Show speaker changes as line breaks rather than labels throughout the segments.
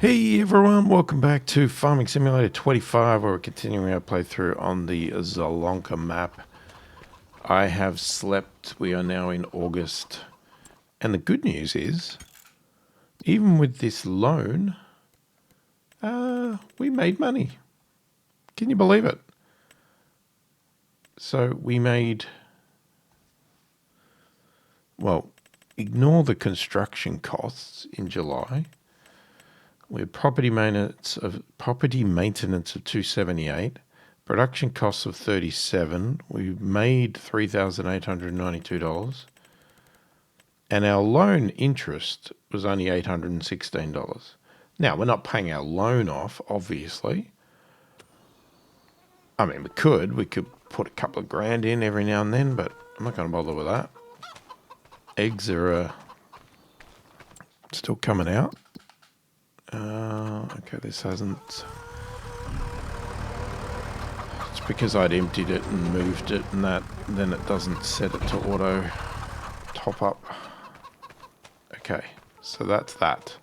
Hey everyone, welcome back to Farming Simulator 25, where we're continuing our playthrough on the Zielonka map. I have slept. We are now in August. And the good news is, even with this loan, we made money. Can you believe it? So we made, well, ignore the construction costs in July. We had property maintenance of 278, production costs of 37. We made $3,892, and our loan interest was only $816. Now we're not paying our loan off, obviously. I mean, we could put a couple of grand in every now and then, but I'm not going to bother with that. Eggs are still coming out. Okay, this hasn't. It's because I'd emptied it and moved it, and then it doesn't set it to auto top up. Okay, so that's that.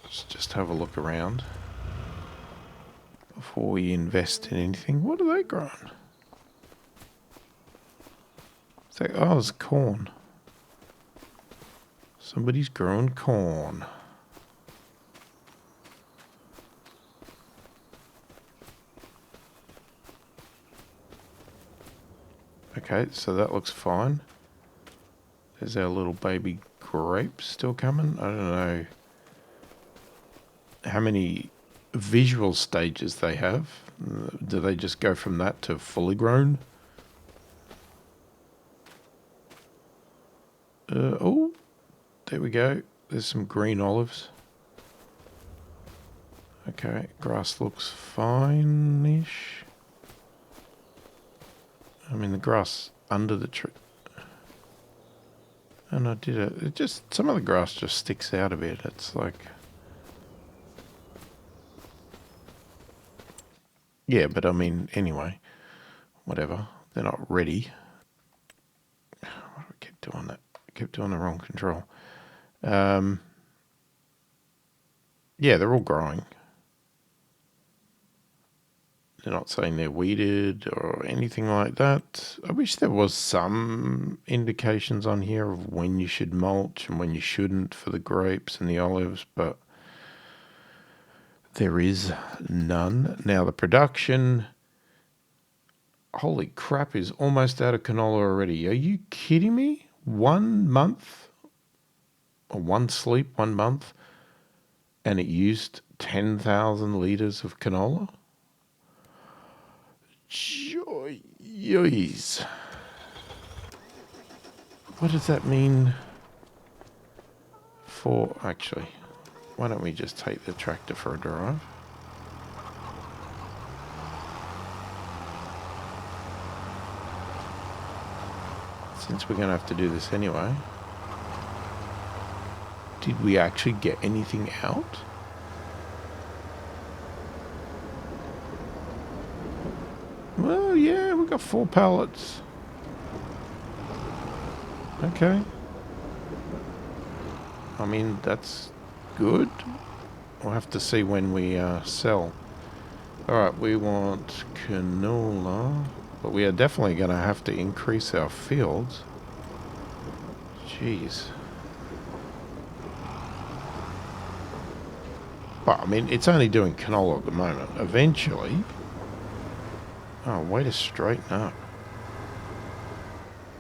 Let's just have a look around before we invest in anything. What are they growing? It's like, oh, it's corn. Somebody's growing corn. Okay, so that looks fine. There's our little baby grapes still coming. I don't know how many visual stages they have. Do they just go from that to fully grown? Oh. There we go. There's some green olives. Okay, grass looks fine-ish. I mean, the grass under the tree. And I did it. It just, some of the grass just sticks out a bit. It's like, yeah, but I mean, anyway, whatever. They're not ready. Why do I keep doing that? I keep doing the wrong control. Yeah, they're all growing. They're not saying they're weeded or anything like that. I wish there was some indications on here of when you should mulch and when you shouldn't for the grapes and the olives, but there is none. Now the production, holy crap, is almost out of canola already. Are you kidding me? 1 month? Or one sleep, 1 month, and it used 10,000 litres of canola? Joys. What does that mean for... Actually, why don't we just take the tractor for a drive? Since we're going to have to do this anyway. Did we actually get anything out? Well, yeah, we got 4 pallets. Okay. I mean, that's good. We'll have to see when we sell. Alright, we want canola. But we are definitely going to have to increase our fields. Jeez. But, I mean, it's only doing canola at the moment. Eventually... Oh, way to straighten up.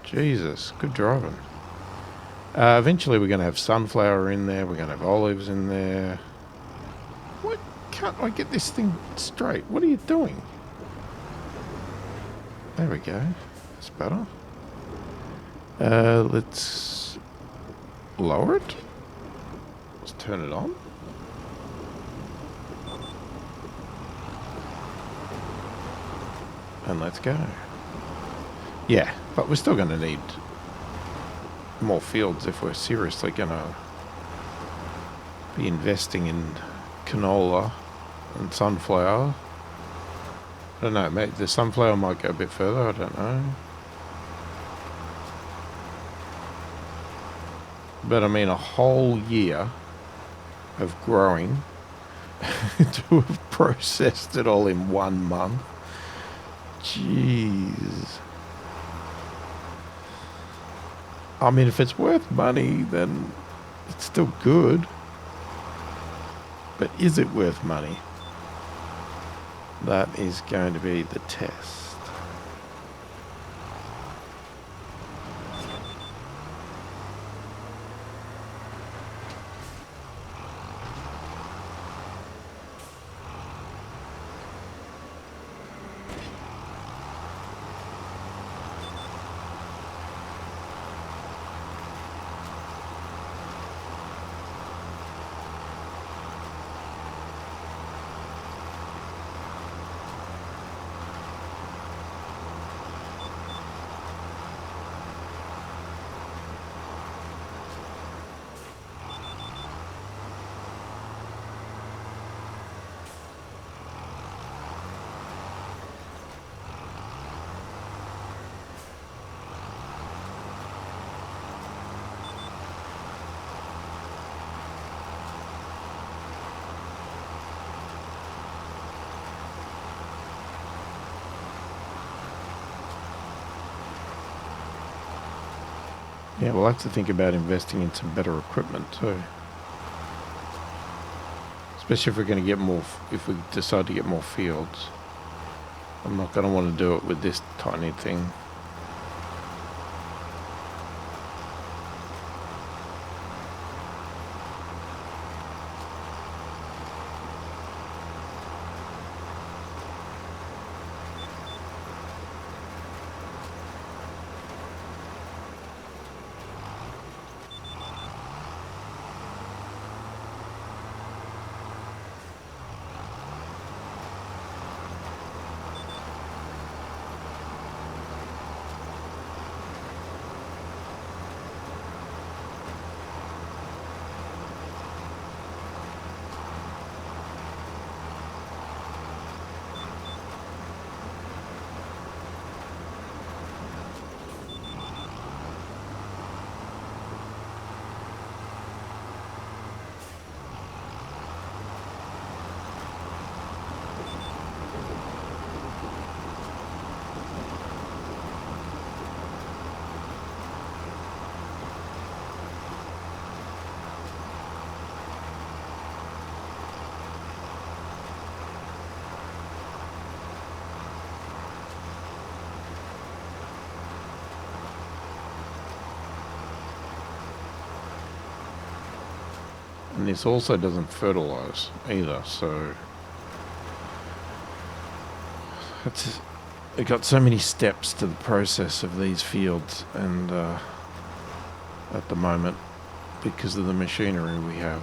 Jesus, good driving. Eventually we're going to have sunflower in there. We're going to have olives in there. What? Can't I get this thing straight? What are you doing? There we go. That's better. Let's lower it. Let's turn it on. And let's go. Yeah, but we're still going to need more fields if we're seriously going to be investing in canola and sunflower. I don't know, maybe the sunflower might go a bit further, I don't know. But I mean, a whole year of growing to have processed it all in 1 month. Jeez. I mean, if it's worth money, then it's still good. But is it worth money? That is going to be the test. Yeah, we'll have to think about investing in some better equipment too. Especially if we're going to get more, if we decide to get more fields. I'm not going to want to do it with this tiny thing. And this also doesn't fertilize either, so it got so many steps to the process of these fields, and at the moment, because of the machinery we have.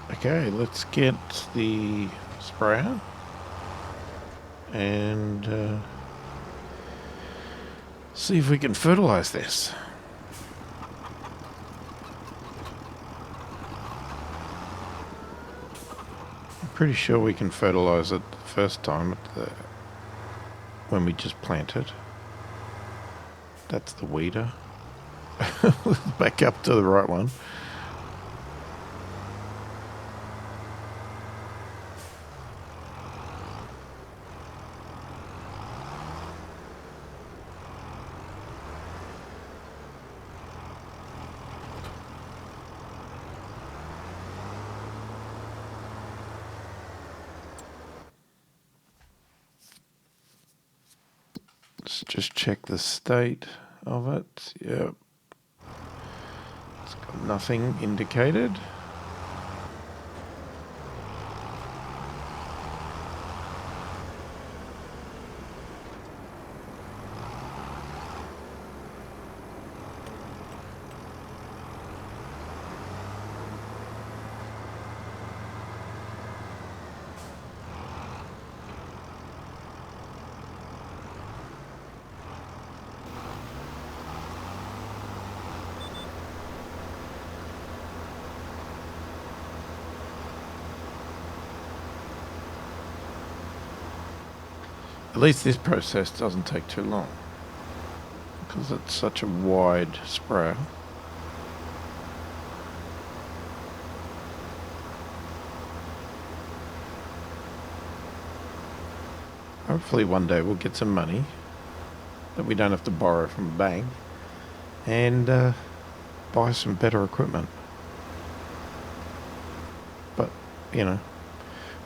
Okay, let's get the sprayer and see if we can fertilize this. I'm pretty sure we can fertilize it the first time when we just plant it. That's the weeder. Back up to the right one. Let's just check the state of it. Yep. It's got nothing indicated. At least this process doesn't take too long because it's such a wide sprayer. Hopefully one day we'll get some money that we don't have to borrow from a bank and buy some better equipment. But, you know,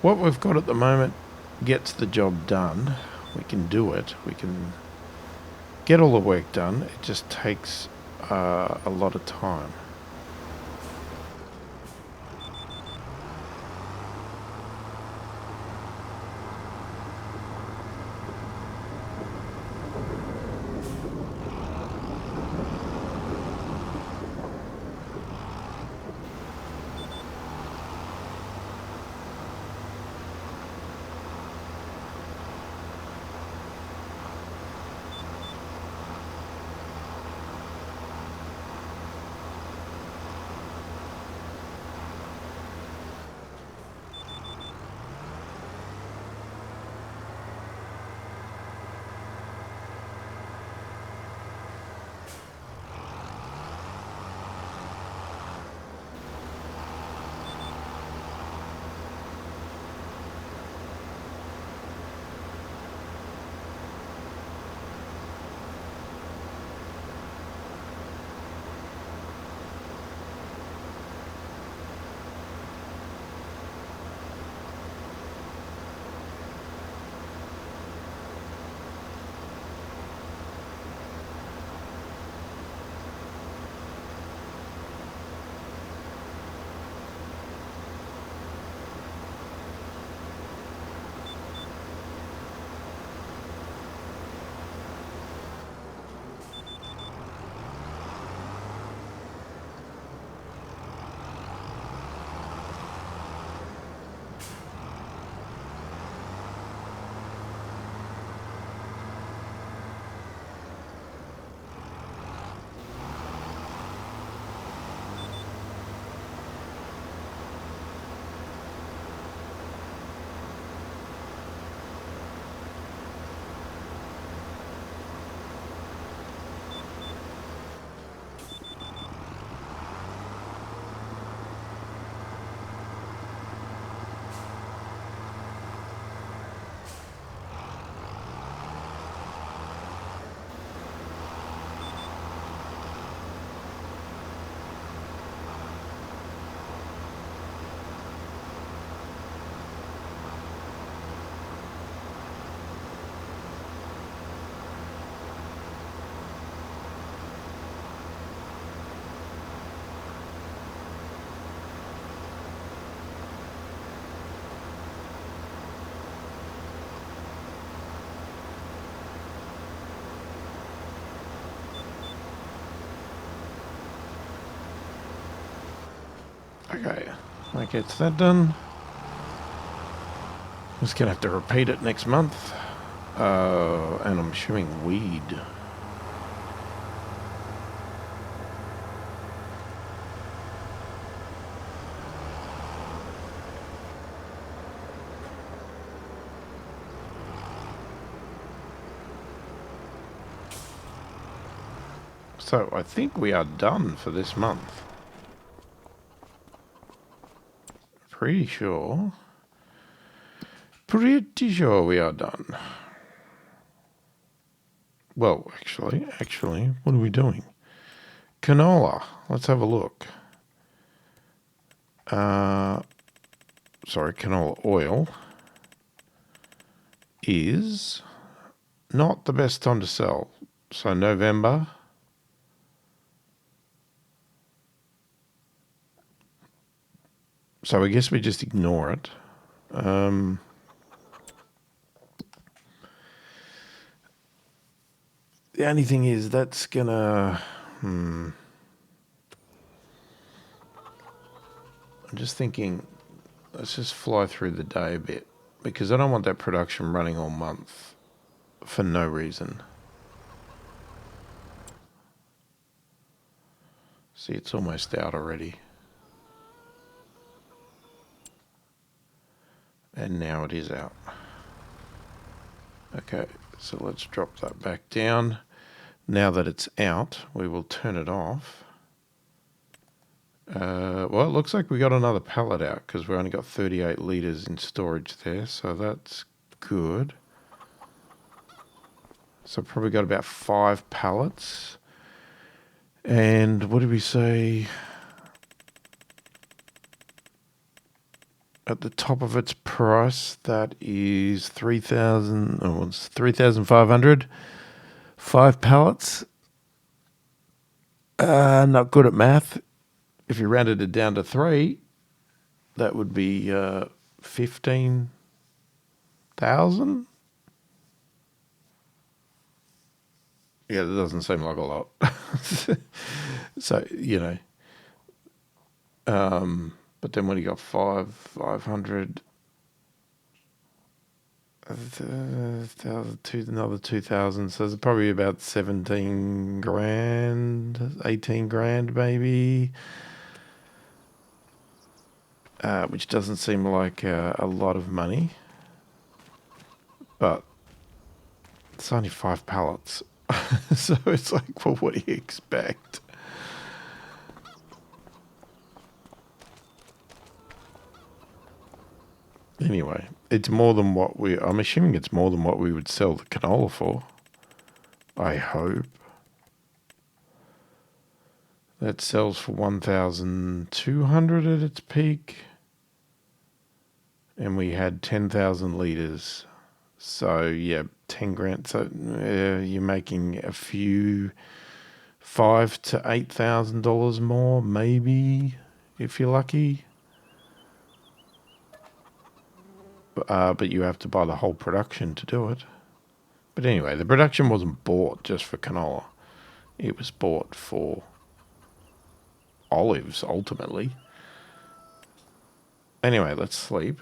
what we've got at the moment gets the job done. We can do it. We can get all the work done. It just takes a lot of time. Okay, That gets that done. Just gonna have to repeat it next month. And I'm assuming weed. So I think we are done for this month. Pretty sure we are done. Well, actually, what are we doing? Canola. Let's have a look. Sorry, canola oil is not the best time to sell. So November. So I guess we just ignore it. The only thing is that's gonna... I'm just thinking, let's just fly through the day a bit, because I don't want that production running all month for no reason. See, it's almost out already. And now it is out. Okay, so let's drop that back down. Now that it's out, we will turn it off. Well, it looks like we got another pallet out because we only got 38 litres in storage there, so that's good. So probably got about 5 pallets. And what did we say? At the top of its price, that is 3,000. Oh, it's 3,500. 5 pallets. Not good at math. If you rounded it down to 3, that would be 15,000. Yeah, that doesn't seem like a lot. So, you know. But then when you got 500, another 2,000, so it's probably about 17 grand, 18 grand maybe, which doesn't seem like a lot of money, but it's only 5 pallets. So it's like, well, what do you expect? Anyway, it's more than what I'm assuming it's more than what we would sell the canola for. I hope. That sells for 1,200 at its peak. And we had 10,000 litres. So, yeah, 10 grand. So, you're making a few $5,000 to $8,000 more, maybe, if you're lucky. But you have to buy the whole production to do it. But anyway, the production wasn't bought just for canola. It was bought for olives, ultimately. Anyway, let's sleep.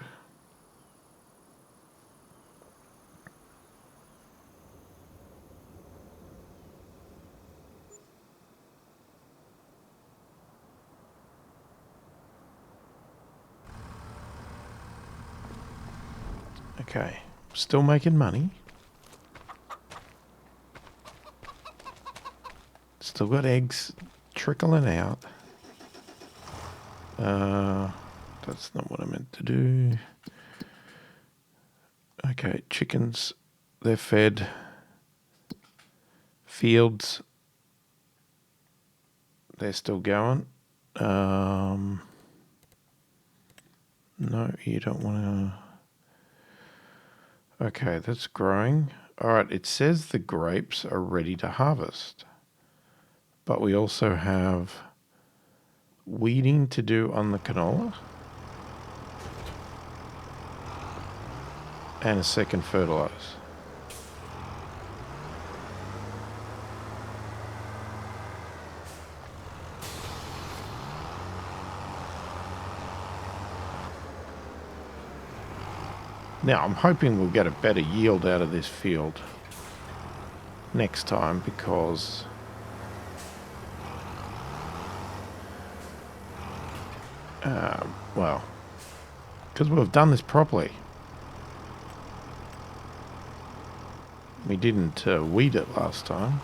Okay, still making money. Still got eggs trickling out. That's not what I meant to do. Okay, chickens, they're fed. Fields, they're still going. No, you don't want to... Okay, that's growing. All right, it says the grapes are ready to harvest. But we also have weeding to do on the canola. And a second fertilize. Now, I'm hoping we'll get a better yield out of this field next time because well, because we've done this properly. We didn't weed it last time.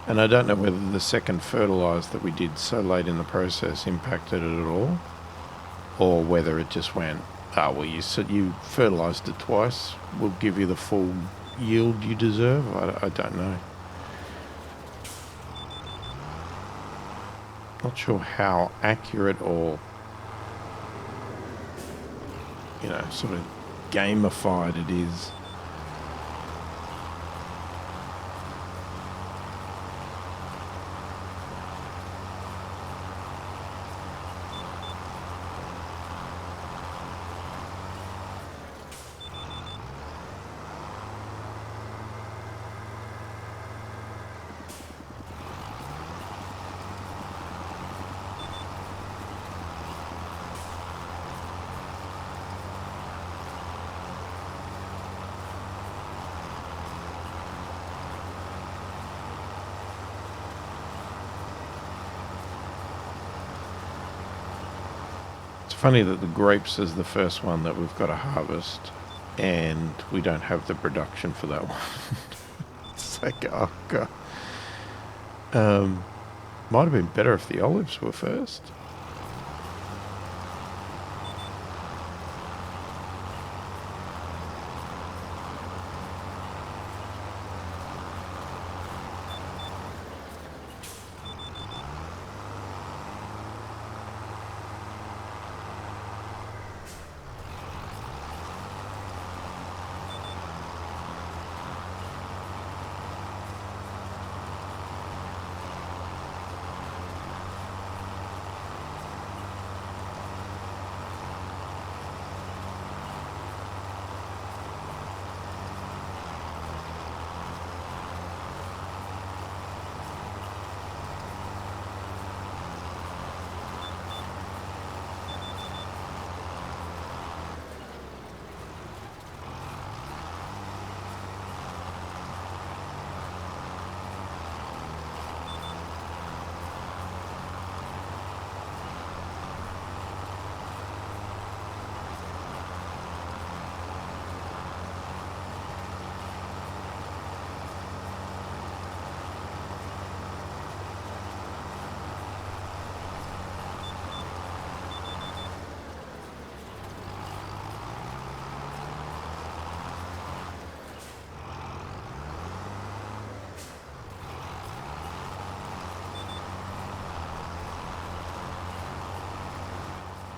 And I don't know whether the second fertilise that we did so late in the process impacted it at all, or whether it just went, oh, well, you fertilised it twice, we'll give you the full yield you deserve. I don't know. Not sure how accurate or, you know, sort of gamified it is. Funny that the grapes is the first one that we've got to harvest, and we don't have the production for that one. It's like, oh god. Might have been better if the olives were first.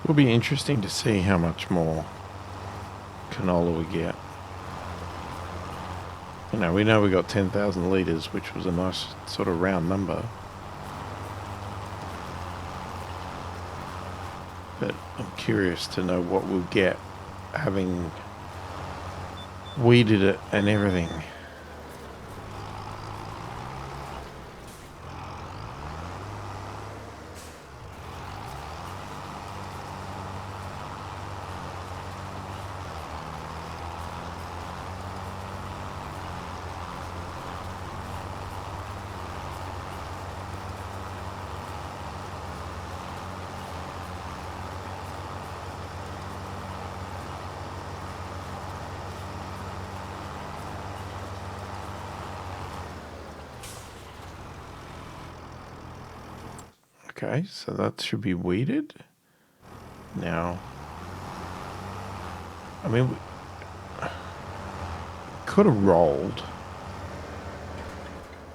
It'll be interesting to see how much more canola we get. You know we got 10,000 litres, which was a nice sort of round number. But I'm curious to know what we'll get having weeded it and everything. Okay, so that should be weeded. Now, I mean, we could have rolled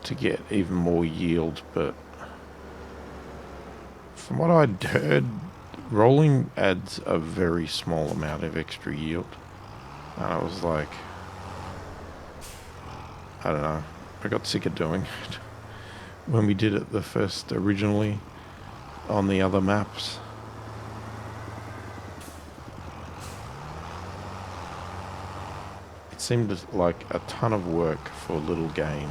to get even more yield, but from what I'd heard, rolling adds a very small amount of extra yield. And I was like, I don't know, I got sick of doing it when we did it the first originally on the other maps. seemed like a ton of work for little gain.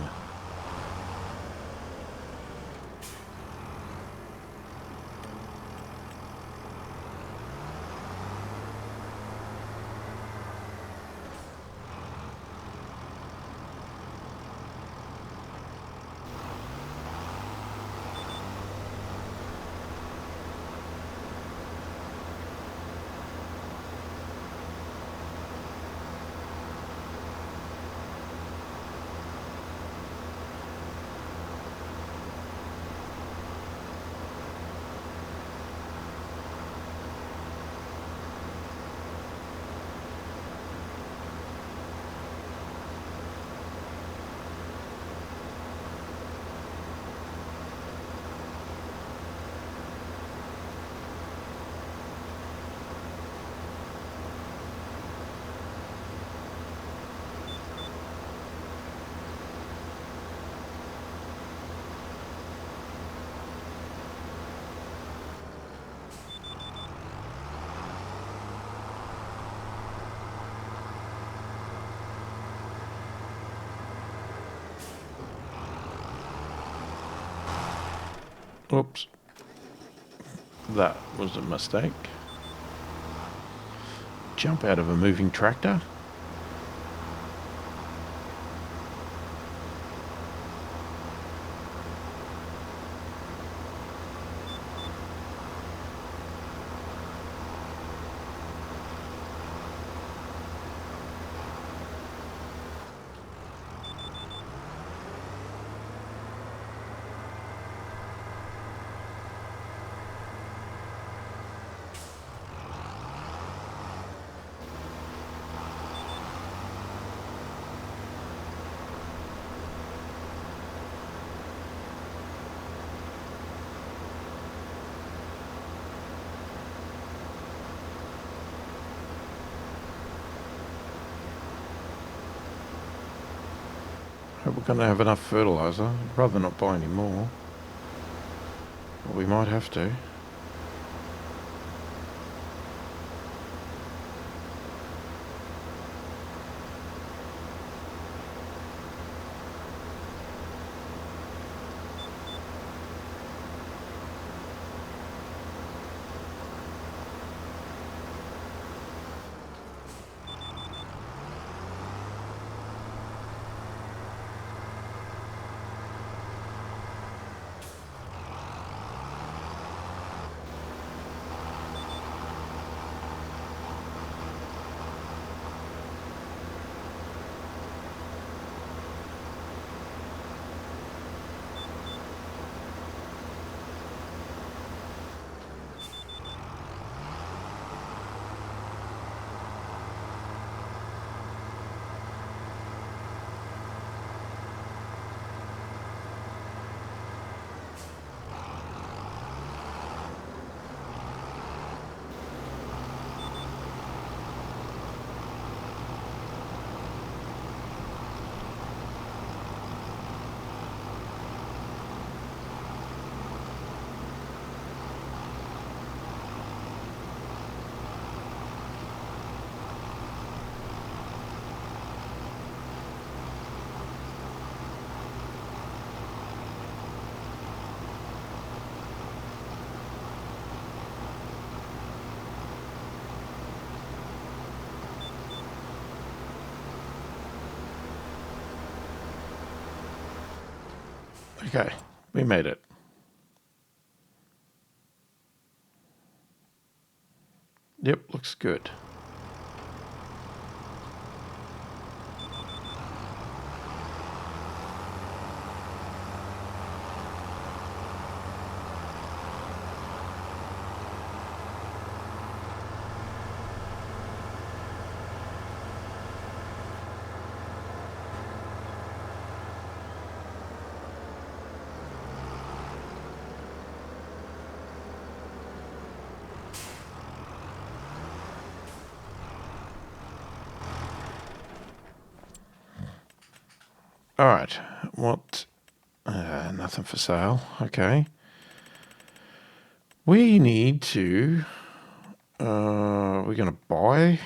Oops. That was a mistake. Jump out of a moving tractor. Hope we're going to have enough fertiliser. I'd rather not buy any more. But we might have to. Okay, we made it. Yep, looks good. All right, what? Nothing for sale. Okay. We need to. We're going to buy.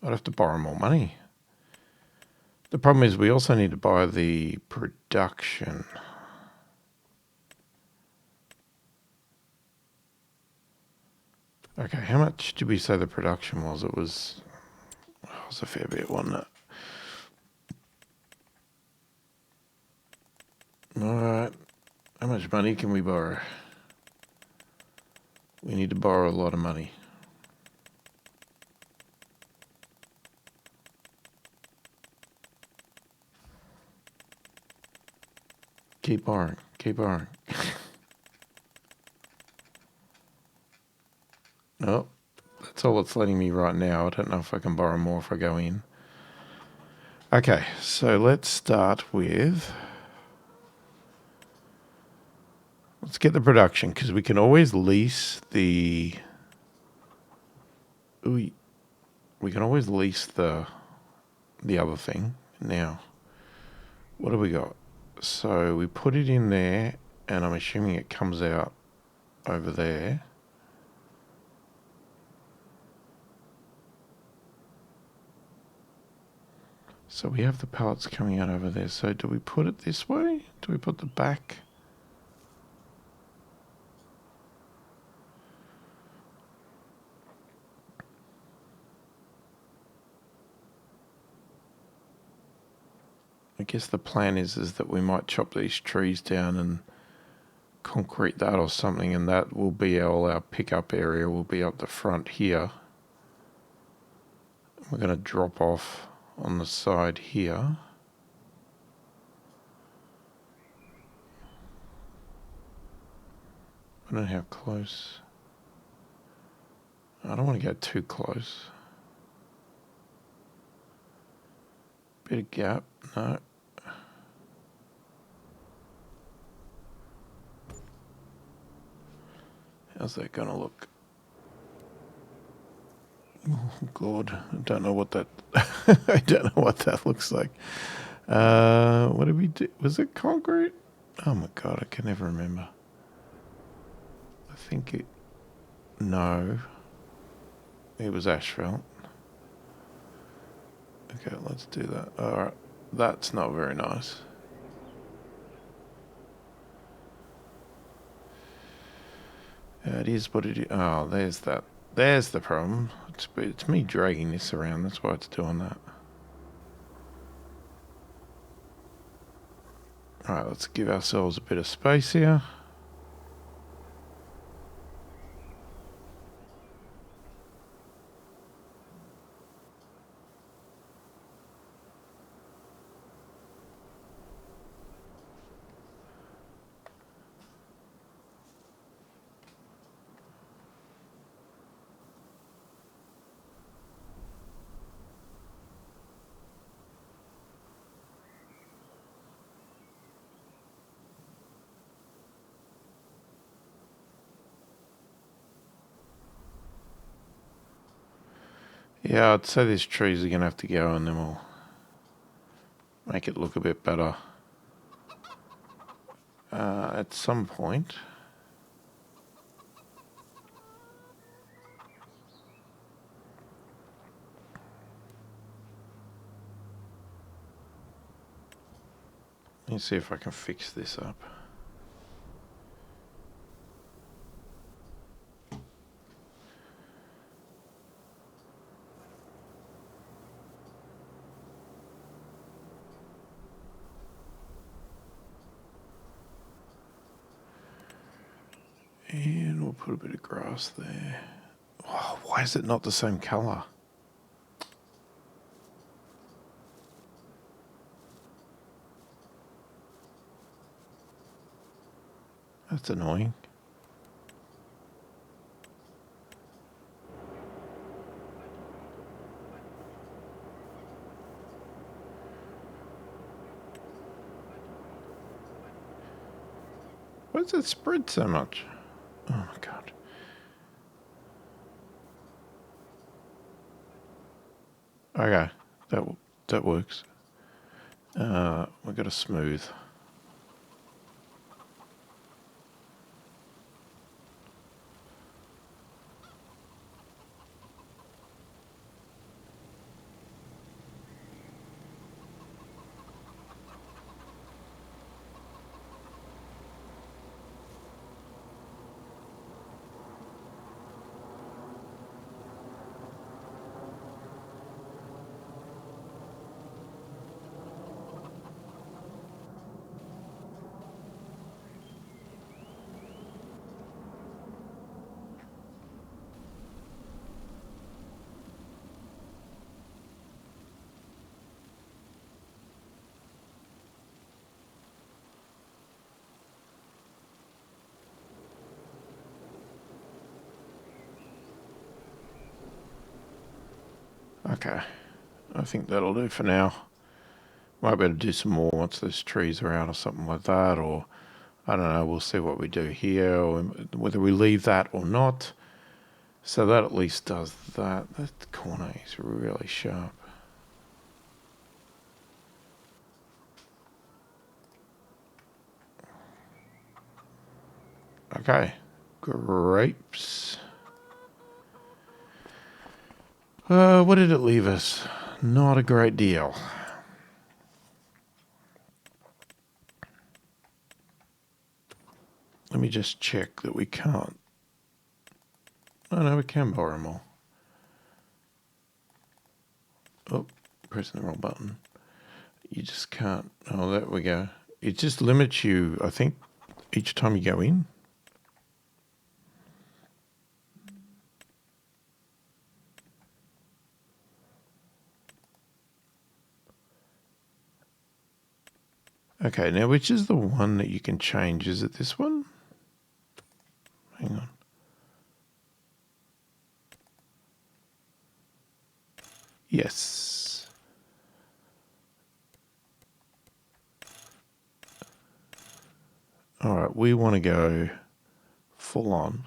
I'd have to borrow more money. The problem is we also need to buy the production. Okay, how much did we say the production was? It was a fair bit, wasn't it? Alright, how much money can we borrow? We need to borrow a lot of money. Keep borrowing, keep borrowing. Nope, that's all it's letting me right now. I don't know if I can borrow more if I go in. Okay, so let's start with... Let's get the production, because we can always lease the... We can always lease the other thing. Now, what do we got? So we put it in there, and I'm assuming it comes out over there. So we have the pallets coming out over there. So do we put it this way? Do we put the back? I guess the plan is that we might chop these trees down and concrete that or something, and that will be our pickup area will be up the front here. We're going to drop off on the side here. I don't know how close. I don't want to go too close. Bit of gap, no. How's that going to look? Oh God, I don't know what that. I don't know what that looks like. What did we do? Was it concrete? Oh my God, I can never remember. I think it. No, it was asphalt. Okay, let's do that. All right, that's not very nice. It is what it is. Oh, there's that. There's the problem. It's me dragging this around. That's why it's doing that. Alright, let's give ourselves a bit of space here. Yeah, I'd say these trees are going to have to go and then we'll make it look a bit better at some point. Let me see if I can fix this up. And we'll put a bit of grass there. Oh, why is it not the same colour? That's annoying. Why does it spread so much? Oh my God. Okay, that works. We've got to smooth. Okay. I think that'll do for now. Might be able to do some more once those trees are out or something like that, or I don't know, we'll see what we do here, or whether we leave that or not. So that at least does that. That corner is really sharp. Okay, grapes. What did it leave us? Not a great deal. Let me just check that we can't. Oh no, we can borrow more. Oh, pressing the wrong button. You just can't. Oh, there we go. It just limits you, I think, each time you go in. Okay, now which is the one that you can change? Is it this one? Hang on. Yes. All right, we want to go full on.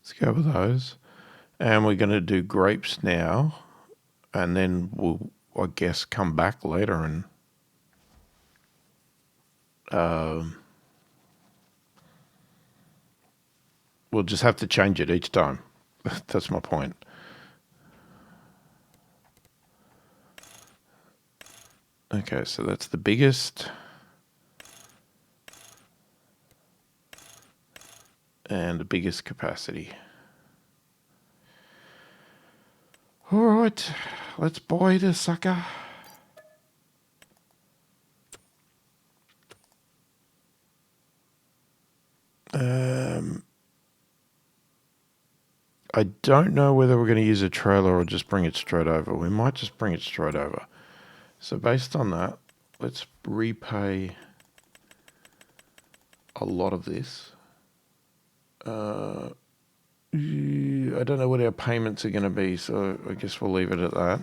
Let's go with those. And we're going to do grapes now. And then we'll, I guess, come back later and we'll just have to change it each time. That's my point. Okay, so that's the biggest. And the biggest capacity. All right, let's buy the sucker. I don't know whether we're going to use a trailer or just bring it straight over. We might just bring it straight over. So based on that, let's repay a lot of this. I don't know what our payments are going to be, so I guess we'll leave it at that.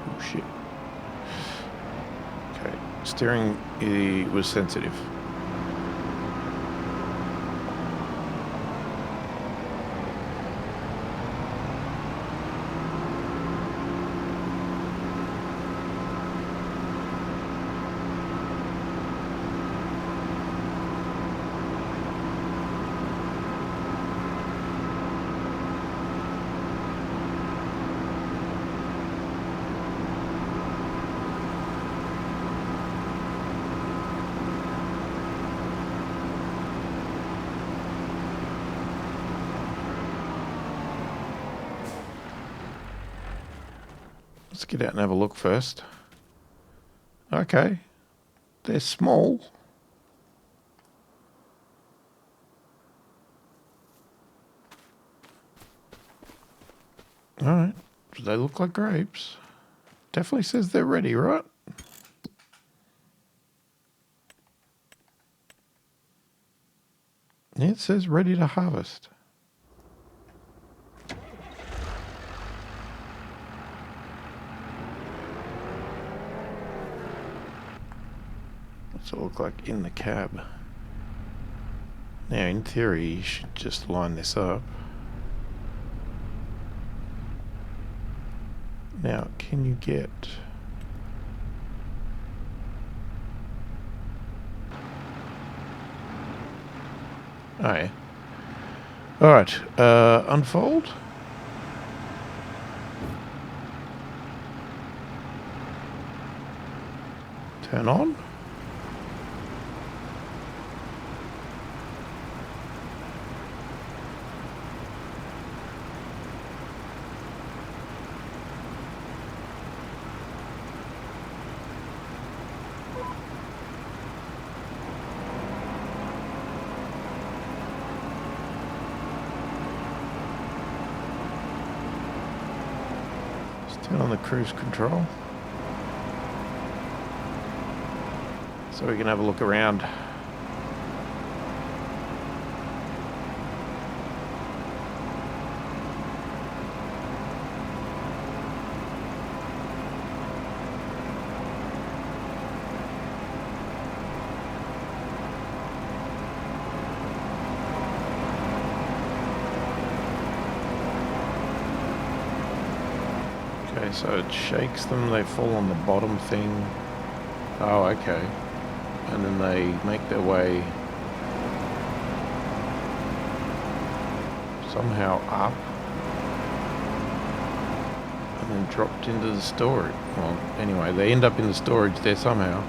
Oh shit. Okay, steering was sensitive. Let's get out and have a look first. Okay, they're small. All right, they look like grapes. Definitely says they're ready, right? Yeah, it says ready to harvest. What's it look like in the cab? Now, in theory, you should just line this up. Now, can you get... Oh, yeah. Alright, unfold. turn on. Turn on the cruise control so we can have a look around. Okay, so it shakes them, they fall on the bottom thing. Oh, okay. And then they make their way somehow up and then dropped into the storage. Well, anyway, they end up in the storage there somehow.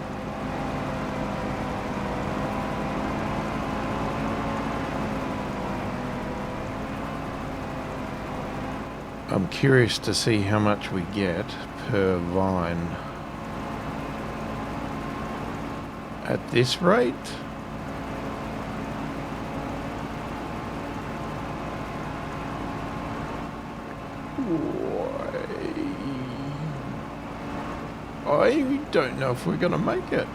I'm curious to see how much we get per vine. At this rate? I don't know if we're going to make it.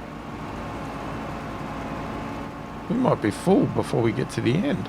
We might be full before we get to the end.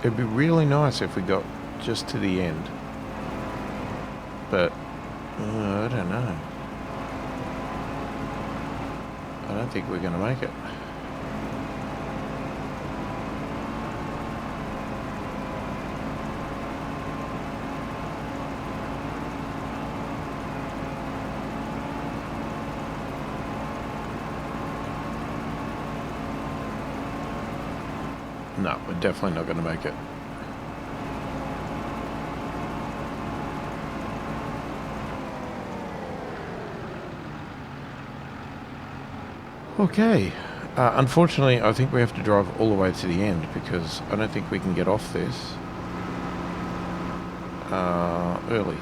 It'd be really nice if we got just to the end. But, I don't know. I don't think we're going to make it. No, we're definitely not going to make it. Okay. Unfortunately, I think we have to drive all the way to the end because I don't think we can get off this early.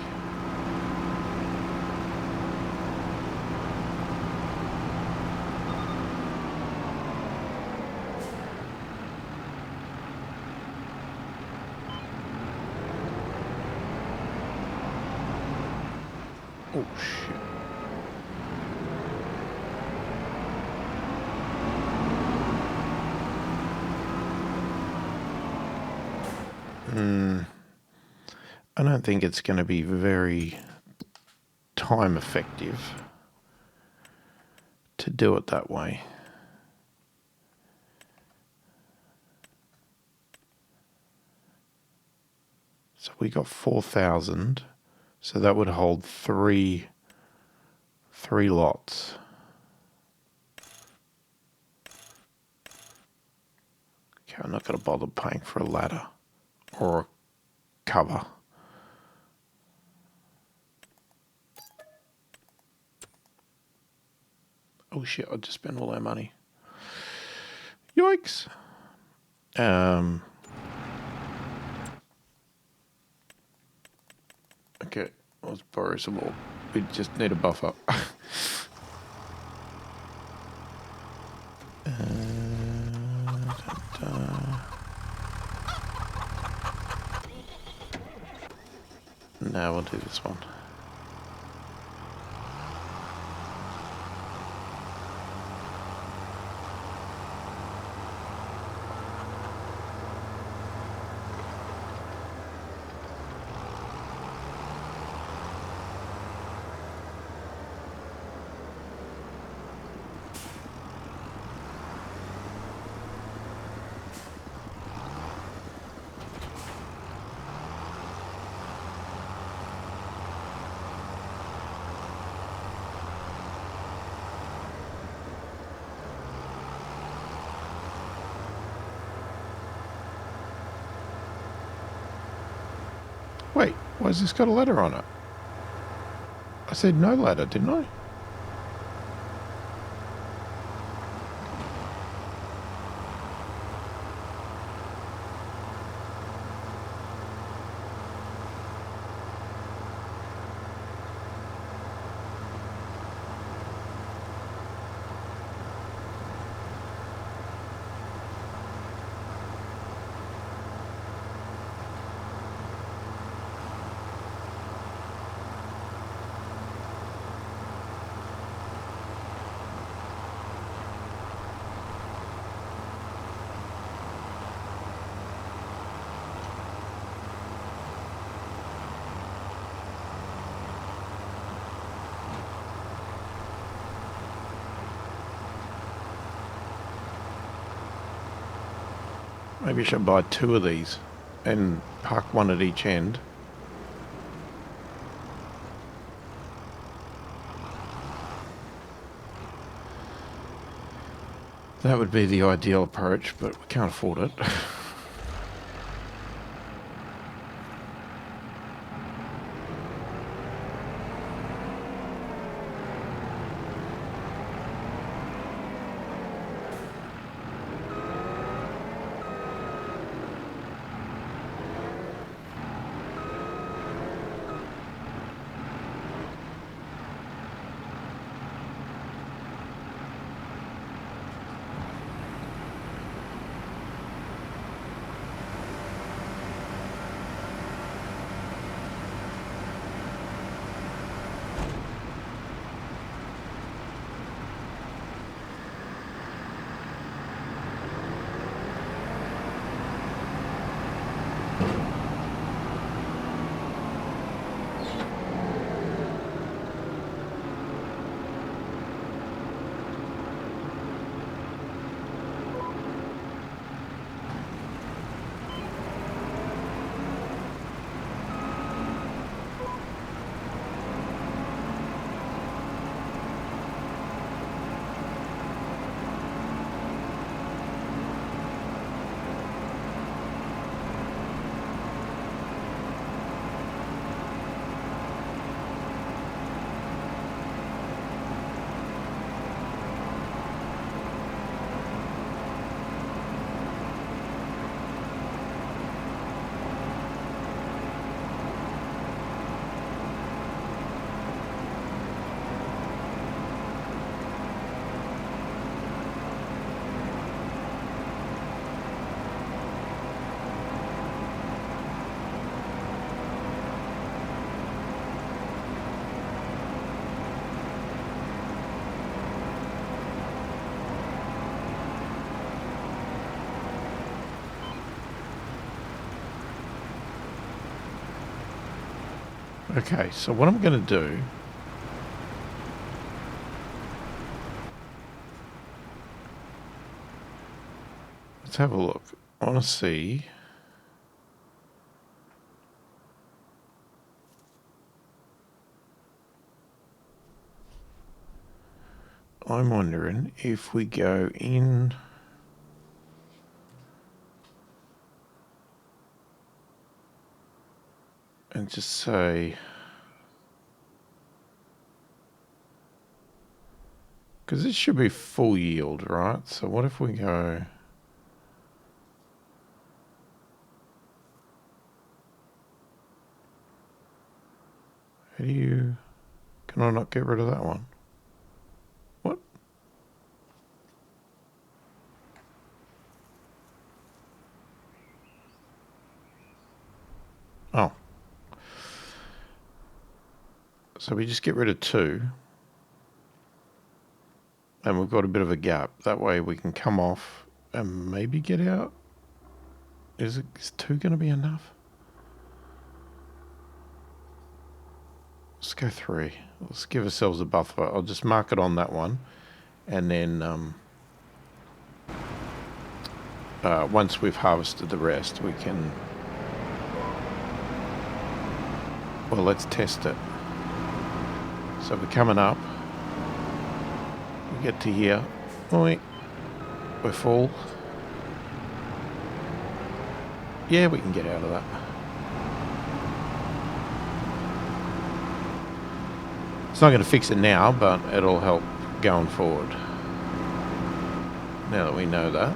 Oh, shit. I don't think it's going to be very time effective to do it that way. So we got 4,000. So that would hold three lots. Okay, I'm not going to bother paying for a ladder or a cover. Oh shit, I just spent all our money. Yikes. Okay, let's borrow some more. We just need a buffer. Now we'll do this one. Wait, why's this got a ladder on it? I said no ladder, didn't I? Maybe I should buy 2 of these and park one at each end. That would be the ideal approach, but we can't afford it. Okay, so what I'm going to do... Let's have a look. I want to see... I'm wondering if we go in... and just say... because this should be full yield, right? So what if we go... how do you... can I not get rid of that one? What? Oh. So we just get rid of 2. And we've got a bit of a gap. That way we can come off and maybe get out. Is 2 going to be enough? Let's go 3. Let's give ourselves a buffer. I'll just mark it on that one. And then once we've harvested the rest, we can... well, let's test it. So we're coming up. We get to here. Oi. We're full. Yeah, we can get out of that. It's not going to fix it now, but it'll help going forward. Now that we know that.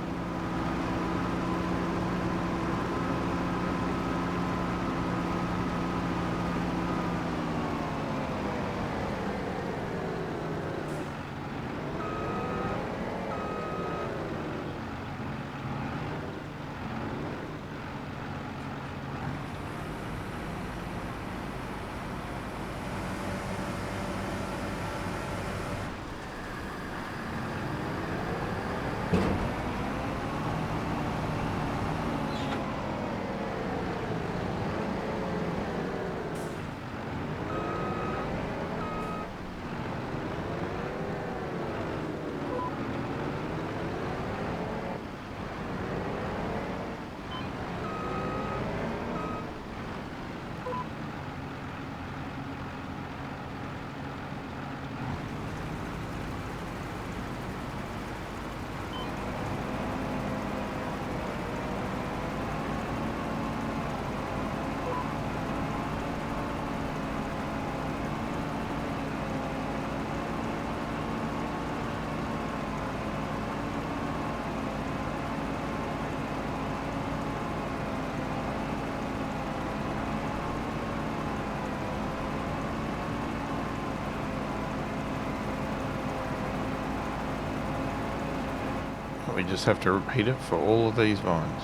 We just have to repeat it for all of these vines.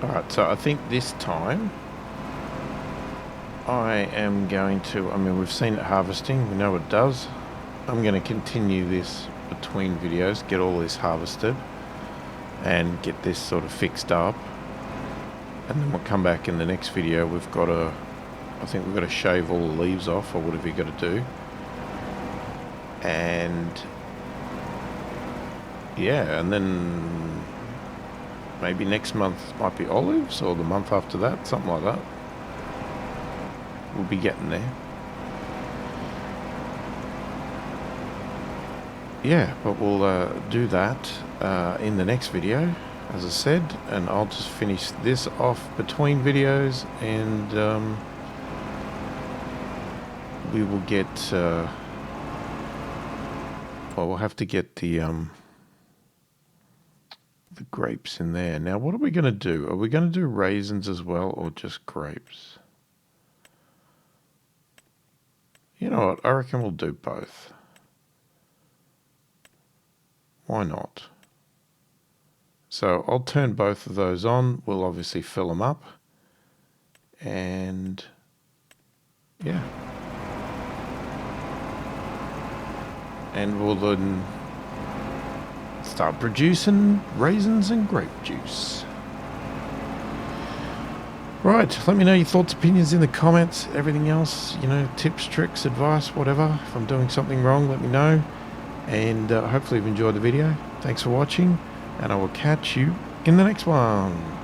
Alright, so I think this time I am going to, I mean, we've seen it harvesting, we know what it does. I'm going to continue this between videos, get all this harvested and get this sort of fixed up. And then we'll come back in the next video. We've got to, I think we've got to shave all the leaves off, or whatever you got to do. And yeah, and then maybe next month might be olives, or the month after that, something like that. We'll be getting there. Yeah, but we'll do that in the next video, as I said, and I'll just finish this off between videos, and we will get, well, we'll have to get the grapes in there. Now, what are we going to do? Are we going to do raisins as well, or just grapes? You know what? I reckon we'll do both. Why not? So I'll turn both of those on. We'll obviously fill them up. And yeah. And we'll then start producing raisins and grape juice. Right, let me know your thoughts, opinions in the comments. Everything else, you know, tips, tricks, advice, whatever. If I'm doing something wrong, let me know. And hopefully you've enjoyed the video. Thanks for watching, and I will catch you in the next one.